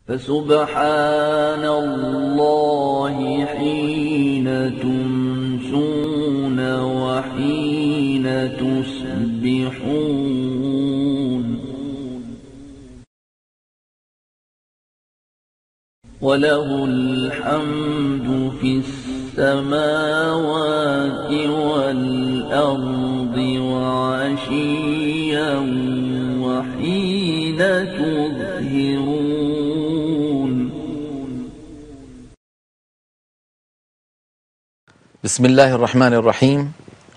فسبحان الله حين تمسون وحين تصبحون وله الحمد في السماوات والأرض وعشيا وحين تظهرون. بسم الله الرحمن الرحيم.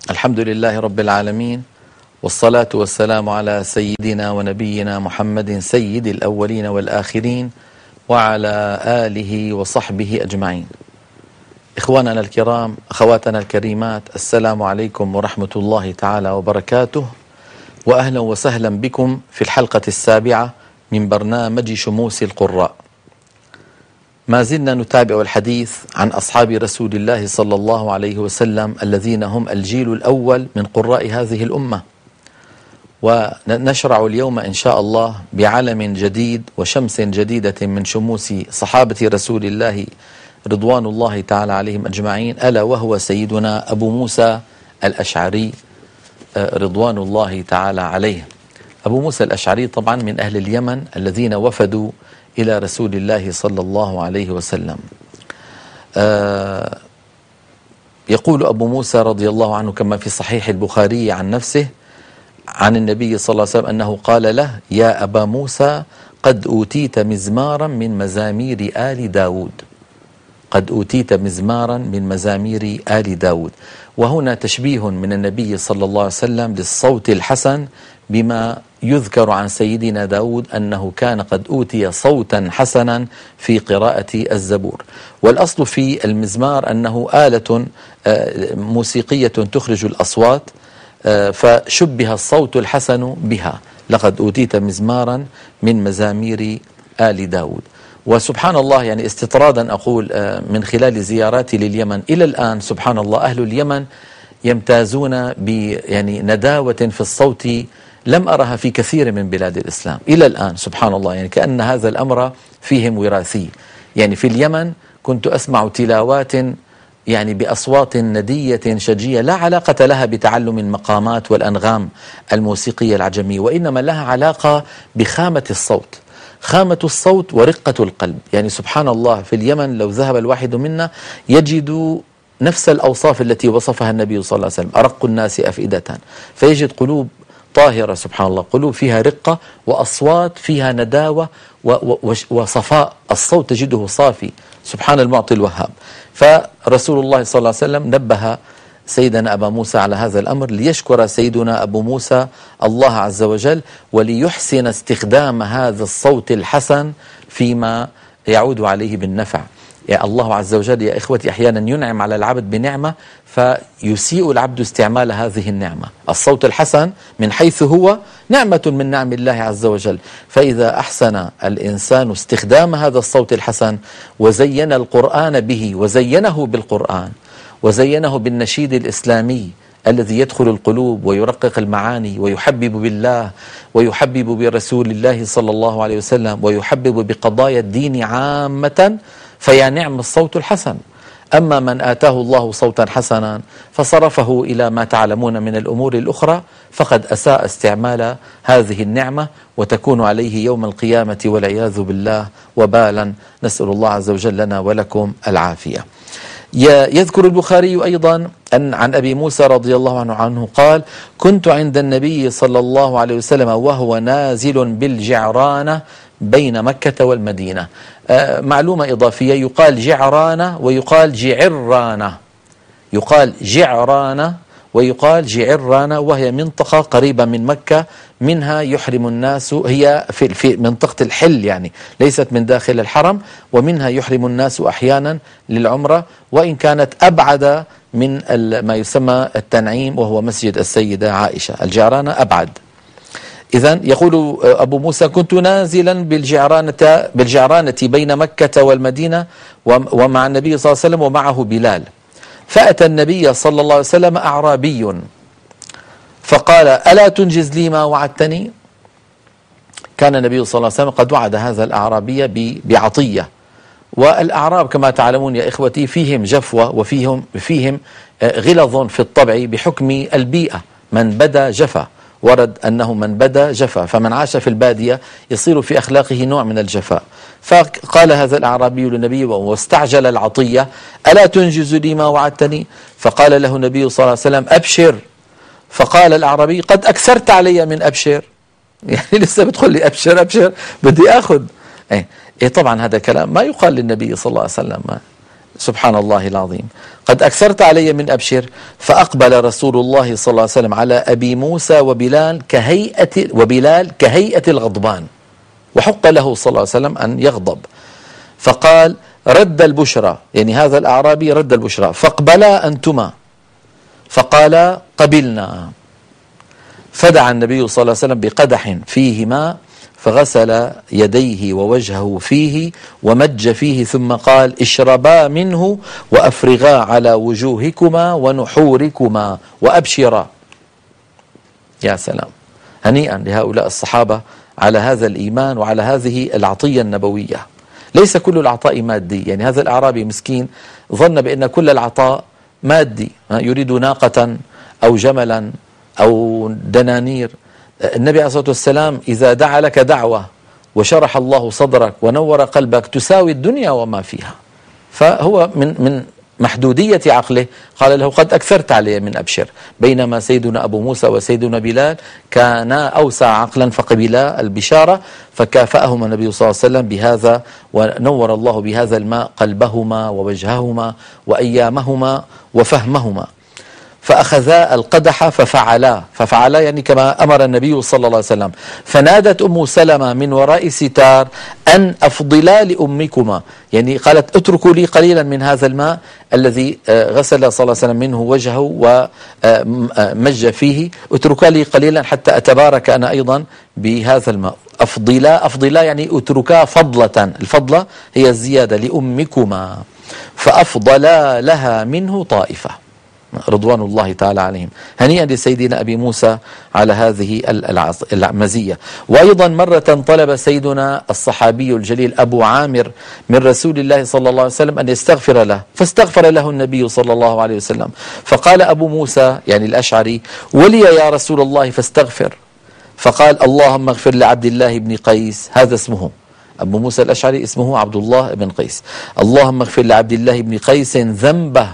الحمد لله رب العالمين، والصلاة والسلام على سيدنا ونبينا محمد سيد الأولين والآخرين وعلى آله وصحبه أجمعين. إخواننا الكرام، أخواتنا الكريمات، السلام عليكم ورحمة الله تعالى وبركاته، وأهلا وسهلا بكم في الحلقة السابعة من برنامج شموس القراء. ما زلنا نتابع الحديث عن أصحاب رسول الله صلى الله عليه وسلم الذين هم الجيل الأول من قراء هذه الأمة، ونشرع اليوم إن شاء الله بعلم جديد وشمس جديدة من شموس صحابة رسول الله رضوان الله تعالى عليهم أجمعين، ألا وهو سيدنا أبو موسى الأشعري رضوان الله تعالى عليه. أبو موسى الأشعري طبعا من أهل اليمن الذين وفدوا إلى رسول الله صلى الله عليه وسلم. يقول أبو موسى رضي الله عنه كما في صحيح البخاري عن نفسه عن النبي صلى الله عليه وسلم أنه قال له: يا أبا موسى قد أوتيت مزمارا من مزامير آل داود. قد أوتيت مزمارا من مزامير آل داود. وهنا تشبيه من النبي صلى الله عليه وسلم للصوت الحسن بما يذكر عن سيدنا داود أنه كان قد أوتي صوتا حسنا في قراءة الزبور. والأصل في المزمار أنه آلة موسيقية تخرج الأصوات، فشبه الصوت الحسن بها. لقد أوتيت مزمارا من مزامير آل داود. وسبحان الله، يعني استطرادا أقول من خلال زياراتي لليمن إلى الآن، سبحان الله، أهل اليمن يمتازون يعني نداوة في الصوت لم أرها في كثير من بلاد الإسلام إلى الآن، سبحان الله. يعني كأن هذا الأمر فيهم وراثي. يعني في اليمن كنت أسمع تلاوات يعني بأصوات ندية شجية لا علاقة لها بتعلم المقامات والأنغام الموسيقية العجمية، وإنما لها علاقة بخامة الصوت، خامة الصوت ورقة القلب. يعني سبحان الله، في اليمن لو ذهب الواحد منا يجد نفس الأوصاف التي وصفها النبي صلى الله عليه وسلم: أرق الناس أفئدة. فيجد قلوب طاهرة، سبحان الله، قلوب فيها رقة وأصوات فيها نداوة وصفاء. الصوت تجده صافي، سبحان المعطي الوهاب. فرسول الله صلى الله عليه وسلم نبه سيدنا أبا موسى على هذا الأمر ليشكر سيدنا أبو موسى الله عز وجل، وليحسن استخدام هذا الصوت الحسن فيما يعود عليه بالنفع. يا الله عز وجل يا إخوتي أحيانا ينعم على العبد بنعمة فيسيء العبد استعمال هذه النعمة. الصوت الحسن من حيث هو نعمة من نعم الله عز وجل، فإذا أحسن الإنسان استخدام هذا الصوت الحسن وزين القرآن به وزينه بالقرآن وزينه بالنشيد الإسلامي الذي يدخل القلوب ويرقق المعاني ويحبب بالله ويحبب برسول الله صلى الله عليه وسلم ويحبب بقضايا الدين عامة، فيا نعم الصوت الحسن. أما من آتاه الله صوتا حسنا فصرفه إلى ما تعلمون من الأمور الأخرى فقد أساء استعمال هذه النعمة، وتكون عليه يوم القيامة والعياذ بالله وبالا. نسأل الله عز وجل لنا ولكم العافية. يذكر البخاري أيضا أن عن أبي موسى رضي الله عنه قال: كنت عند النبي صلى الله عليه وسلم وهو نازل بالجعرانة بين مكة والمدينة. معلومة إضافية: يقال جعرانة ويقال جعرانة، يقال جعرانة ويقال جعرانة، وهي منطقة قريبة من مكة، منها يحرم الناس، هي في منطقة الحل يعني ليست من داخل الحرم، ومنها يحرم الناس أحيانا للعمرة، وإن كانت أبعد من ما يسمى التنعيم وهو مسجد السيدة عائشة. الجعرانة أبعد. إذن يقول أبو موسى: كنت نازلا بالجعرانة بين مكة والمدينة ومع النبي صلى الله عليه وسلم ومعه بلال، فأتى النبي صلى الله عليه وسلم أعرابي فقال: ألا تنجز لي ما وعدتني؟ كان النبي صلى الله عليه وسلم قد وعد هذا الأعرابي بعطية. والأعراب كما تعلمون يا إخوتي فيهم جفوة وفيهم غلظ في الطبع بحكم البيئة، من بدا جفا، ورد أنه من بدا جفا، فمن عاش في البادية يصير في أخلاقه نوع من الجفاء. فقال هذا الأعرابي للنبي واستعجل العطية: ألا تنجز لي ما وعدتني؟ فقال له النبي صلى الله عليه وسلم: أبشر. فقال الأعرابي: قد أكثرت علي من أبشر، يعني لسه بتقول لي أبشر أبشر، بدي أخذ. طبعا هذا كلام ما يقال للنبي صلى الله عليه وسلم، سبحان الله العظيم. قد أكثرت علي من أبشر. فأقبل رسول الله صلى الله عليه وسلم على أبي موسى وبلال كهيئة الغضبان، وحق له صلى الله عليه وسلم أن يغضب. فقال: رد البشرى، يعني هذا الأعرابي رد البشرى. فاقبلا أنتما. فقال: قبلنا. فدعا النبي صلى الله عليه وسلم بقدح فيه ماء فغسل يديه ووجهه فيه ومج فيه، ثم قال: اشربا منه وأفرغا على وجوهكما ونحوركما وأبشرا. يا سلام، هنيئا لهؤلاء الصحابة على هذا الإيمان وعلى هذه العطية النبوية. ليس كل العطاء مادي، يعني هذا الأعرابي مسكين ظن بأن كل العطاء مادي، يريد ناقة أو جملا أو دنانير. النبي عليه الصلاة والسلام إذا دعا لك دعوة وشرح الله صدرك ونور قلبك تساوي الدنيا وما فيها. فهو من محدودية عقله قال له: قد أكثرت علي من أبشر. بينما سيدنا أبو موسى وسيدنا بلال كانا أوسع عقلا فقبلا البشارة، فكافأهما النبي صلى الله عليه وسلم بهذا، ونور الله بهذا الماء قلبهما ووجههما وأيامهما وفهمهما. فأخذا القدح ففعلا يعني كما أمر النبي صلى الله عليه وسلم. فنادت أم سلمة من وراء ستار: أن أفضلا لأمكما، يعني قالت: اتركوا لي قليلا من هذا الماء الذي غسل صلى الله عليه وسلم منه وجهه ومج فيه، اتركا لي قليلا حتى أتبارك أنا أيضا بهذا الماء. أفضلا يعني اتركا فضلة، الفضلة هي الزيادة لأمكما. فأفضلا لها منه طائفة رضوان الله تعالى عليهم. هنيئا لسيدنا أبي موسى على هذه المزية. وأيضا مرة طلب سيدنا الصحابي الجليل أبو عامر من رسول الله صلى الله عليه وسلم أن يستغفر له، فاستغفر له النبي صلى الله عليه وسلم. فقال أبو موسى يعني الأشعري: ولي يا رسول الله فاستغفر. فقال: اللهم اغفر لعبد الله بن قيس، هذا اسمه أبو موسى الأشعري، اسمه عبد الله بن قيس. اللهم اغفر لعبد الله بن قيس ذنبه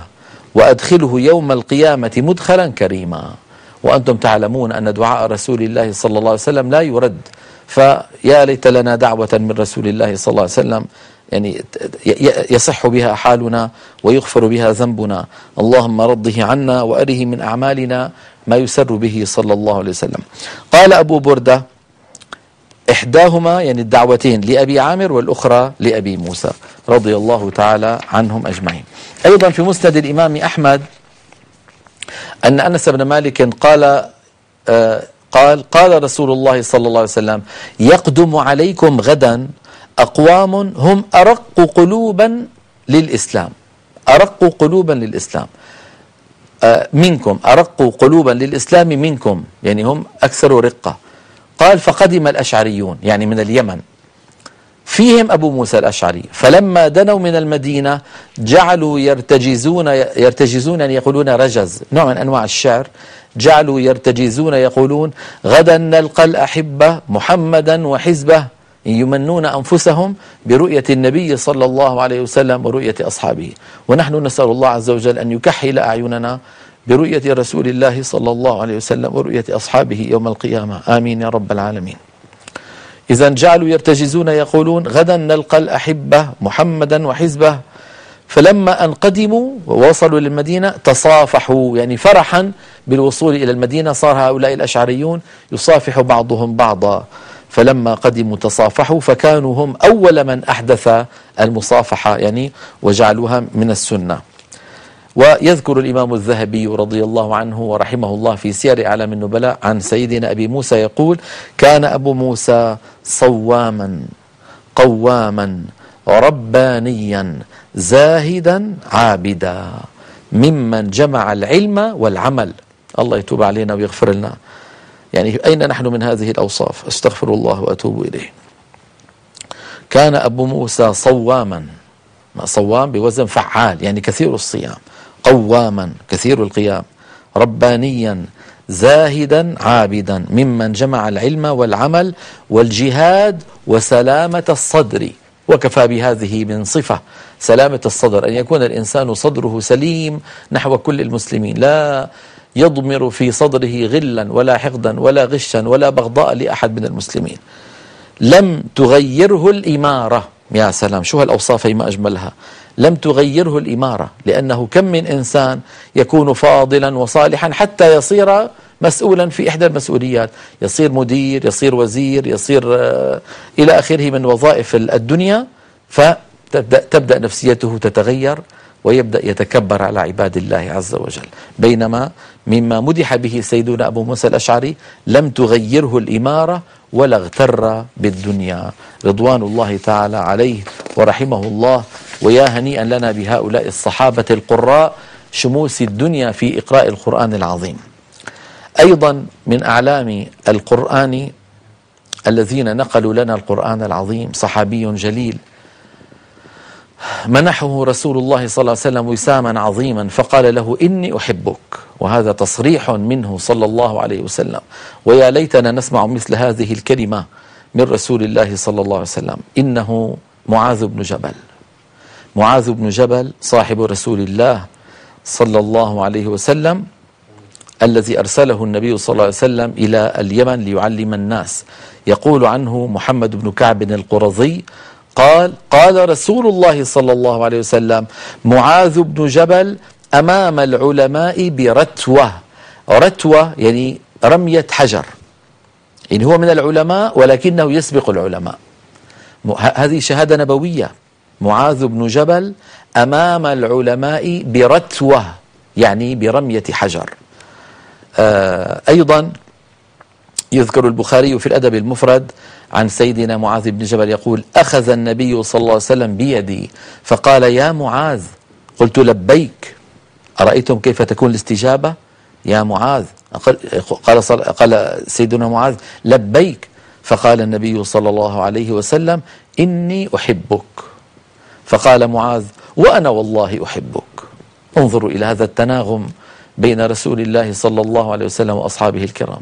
وأدخله يوم القيامة مدخلا كريما. وأنتم تعلمون أن دعاء رسول الله صلى الله عليه وسلم لا يرد، فيا ليت لنا دعوة من رسول الله صلى الله عليه وسلم يعني يصح بها حالنا ويغفر بها ذنبنا. اللهم رضه عنا وأره من أعمالنا ما يسر به صلى الله عليه وسلم. قال أبو بردة: إحداهما يعني الدعوتين لأبي عامر والأخرى لأبي موسى رضي الله تعالى عنهم أجمعين. أيضا في مسند الإمام أحمد أن أنس بن مالك قال رسول الله صلى الله عليه وسلم: يقدم عليكم غدا أقوام هم أرق قلوبا للإسلام، أرق قلوبا للإسلام منكم، أرق قلوبا للإسلام منكم، يعني هم أكثر رقة. قال: فقدم الأشعريون يعني من اليمن، فيهم أبو موسى الأشعري، فلما دنوا من المدينة جعلوا يرتجزون يعني يقولون رجز، نوع من أنواع الشعر، جعلوا يرتجزون يقولون: غدا نلقى الأحبة محمدا وحزبه، يمنون أنفسهم برؤية النبي صلى الله عليه وسلم ورؤية أصحابه. ونحن نسأل الله عز وجل أن يكحل أعيننا برؤية رسول الله صلى الله عليه وسلم ورؤية أصحابه يوم القيامة، آمين يا رب العالمين. إذا جعلوا يرتجزون يقولون: غدا نلقى الأحبة محمدا وحزبه. فلما أن قدموا ووصلوا للمدينة تصافحوا، يعني فرحا بالوصول إلى المدينة صار هؤلاء الأشعريون يصافح بعضهم بعضا. فلما قدموا تصافحوا، فكانوا هم أول من أحدث المصافحة يعني وجعلوها من السنة. ويذكر الإمام الذهبي رضي الله عنه ورحمه الله في سير أعلام النبلاء عن سيدنا أبي موسى يقول: كان أبو موسى صواما قواما ربانيا زاهدا عابدا ممن جمع العلم والعمل. الله يتوب علينا ويغفر لنا. يعني أين نحن من هذه الأوصاف؟ أستغفر الله وأتوب إليه. كان أبو موسى صواما، صوام بوزن فعال، يعني كثير الصيام، قواما كثير القيام، ربانيا زاهدا عابدا، ممن جمع العلم والعمل والجهاد وسلامة الصدر. وكفى بهذه من صفة سلامة الصدر، أن يكون الإنسان صدره سليم نحو كل المسلمين، لا يضمر في صدره غلا ولا حقدا ولا غشا ولا بغضاء لأحد من المسلمين. لم تغيره الإمارة، يا سلام شو هالأوصاف ما أجملها، لم تغيره الإمارة، لأنه كم من إنسان يكون فاضلا وصالحا حتى يصير مسؤولا في إحدى المسؤوليات، يصير مدير، يصير وزير، يصير إلى آخره من وظائف الدنيا، فتبدأ نفسيته تتغير ويبدأ يتكبر على عباد الله عز وجل. بينما مما مدح به سيدنا أبو موسى الأشعري لم تغيره الإمارة ولا اغتر بالدنيا، رضوان الله تعالى عليه ورحمه الله. ويا هنيئا لنا بهؤلاء الصحابة القراء شموس الدنيا في إقراء القرآن العظيم. أيضا من أعلام القرآن الذين نقلوا لنا القرآن العظيم صحابي جليل منحه رسول الله صلى الله عليه وسلم وساما عظيما فقال له إني أحبك، وهذا تصريح منه صلى الله عليه وسلم. ويا ليتنا نسمع مثل هذه الكلمة من رسول الله صلى الله عليه وسلم. إنه معاذ بن جبل، معاذ بن جبل صاحب رسول الله صلى الله عليه وسلم الذي أرسله النبي صلى الله عليه وسلم إلى اليمن ليعلم الناس. يقول عنه محمد بن كعب القرظي قال رسول الله صلى الله عليه وسلم معاذ بن جبل أمام العلماء برتوة. رتوة يعني رمية حجر، يعني هو من العلماء ولكنه يسبق العلماء. هذه شهادة نبوية. معاذ بن جبل أمام العلماء برتوة يعني برمية حجر. أيضا يذكر البخاري في الأدب المفرد عن سيدنا معاذ بن جبل يقول أخذ النبي صلى الله عليه وسلم بيدي فقال يا معاذ، قلت لبيك، أرأيتم كيف تكون الاستجابة يا معاذ؟ قال سيدنا معاذ لبيك، فقال النبي صلى الله عليه وسلم إني أحبك، فقال معاذ وأنا والله أحبك. انظروا إلى هذا التناغم بين رسول الله صلى الله عليه وسلم وأصحابه الكرام.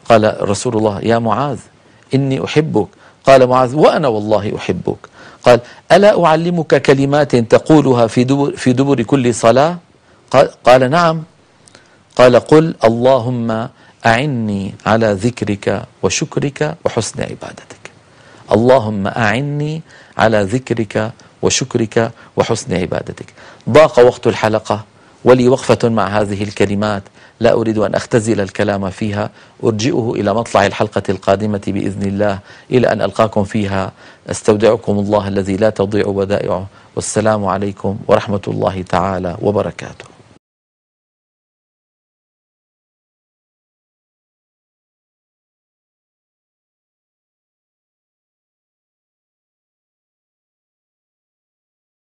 قال رسول الله يا معاذ إني أحبك، قال معاذ وأنا والله أحبك. قال ألا أعلمك كلمات تقولها في دبر كل صلاة؟ قال نعم. قال قل اللهم أعني على ذكرك وشكرك وحسن عبادتك. اللهم أعني على ذكرك وشكرك وحسن عبادتك. ضاق وقت الحلقة ولي وقفة مع هذه الكلمات لا أريد أن أختزل الكلام فيها، أرجئه إلى مطلع الحلقة القادمة بإذن الله، إلى أن ألقاكم فيها. أستودعكم الله الذي لا تضيع ودائعه، والسلام عليكم ورحمة الله تعالى وبركاته.